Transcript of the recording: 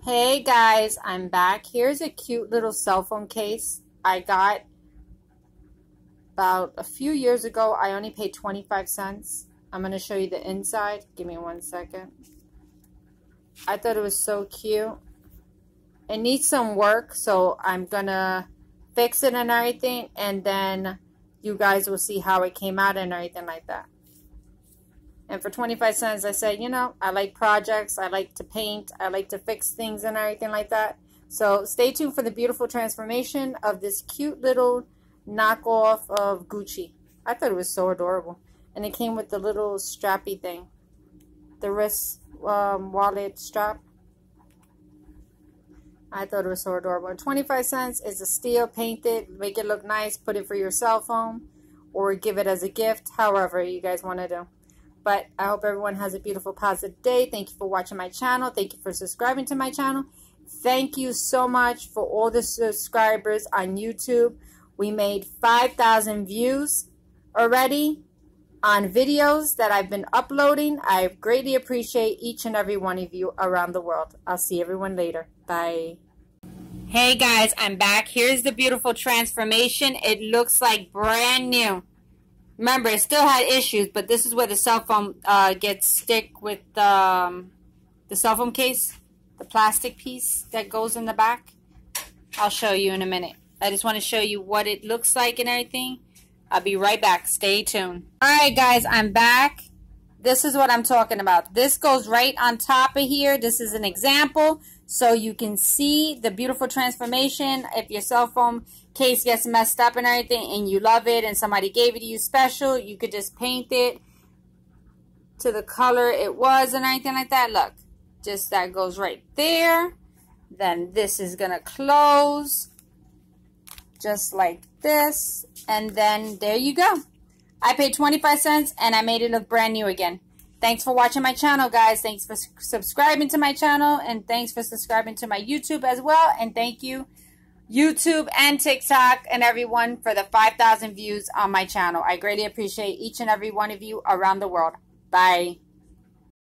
Hey guys, I'm back. Here's a cute little cell phone case I got about a few years ago. I only paid 25 cents. I'm going to show you the inside. Give me 1 second. I thought it was so cute. It needs some work, so I'm going to fix it and everything, and then you guys will see how it came out and everything like that. And for 25 cents, I said, you know, I like projects. I like to paint. I like to fix things and everything like that. So stay tuned for the beautiful transformation of this cute little knockoff of Gucci. I thought it was so adorable. And it came with the little strappy thing. The wrist wallet strap. I thought it was so adorable. And 25 cents is a steal. Paint it. Make it look nice. Put it for your cell phone. Or give it as a gift. However you guys want to do. But I hope everyone has a beautiful, positive day. Thank you for watching my channel. Thank you for subscribing to my channel. Thank you so much for all the subscribers on YouTube. We made 5,000 views already on videos that I've been uploading. I greatly appreciate each and every one of you around the world. I'll see everyone later. Bye. Hey guys, I'm back. Here's the beautiful transformation. It looks like brand new. Remember, it still had issues, but this is where the cell phone gets stick with the cell phone case, the plastic piece that goes in the back. I'll show you in a minute. I just want to show you what it looks like and everything. I'll be right back. Stay tuned. Alright guys, I'm back. This is what I'm talking about. This goes right on top of here. This is an example so you can see the beautiful transformation. If your cell phone case gets messed up and everything and you love it and somebody gave it to you special, you could just paint it to the color it was and everything like that. Look, just that goes right there. Then this is gonna close just like this, and then there you go. I paid 25 cents and I made it look brand new again. Thanks for watching my channel, guys. Thanks for subscribing to my channel, and thanks for subscribing to my YouTube as well. And thank you, YouTube and TikTok and everyone, for the 5,000 views on my channel. I greatly appreciate each and every one of you around the world. Bye.